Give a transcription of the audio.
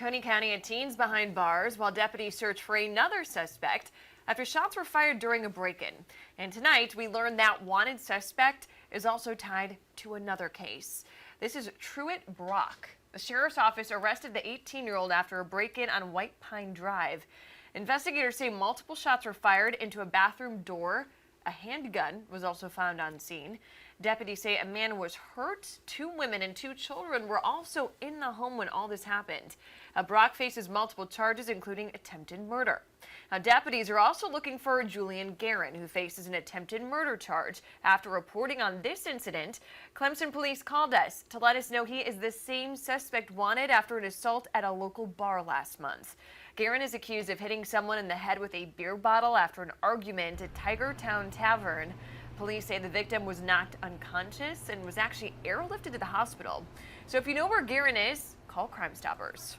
Oconee County, a teen's behind bars while deputies search for another suspect after shots were fired during a break-in. And tonight, we learned that wanted suspect is also tied to another case. This is Truett Brock. The sheriff's office arrested the 18-year-old after a break-in on White Pine Drive. Investigators say multiple shots were fired into a bathroom door. A handgun was also found on scene. Deputies say a man was hurt. 2 women and 2 children were also in the home when all this happened. Brock faces multiple charges, including attempted murder. Now, deputies are also looking for Julian Guerin, who faces an attempted murder charge. After reporting on this incident, Clemson police called us to let us know he is the same suspect wanted after an assault at a local bar last month. Guerin is accused of hitting someone in the head with a beer bottle after an argument at Tiger Town Tavern. Police say the victim was knocked unconscious and was actually airlifted to the hospital. So if you know where Guerin is, call Crime Stoppers.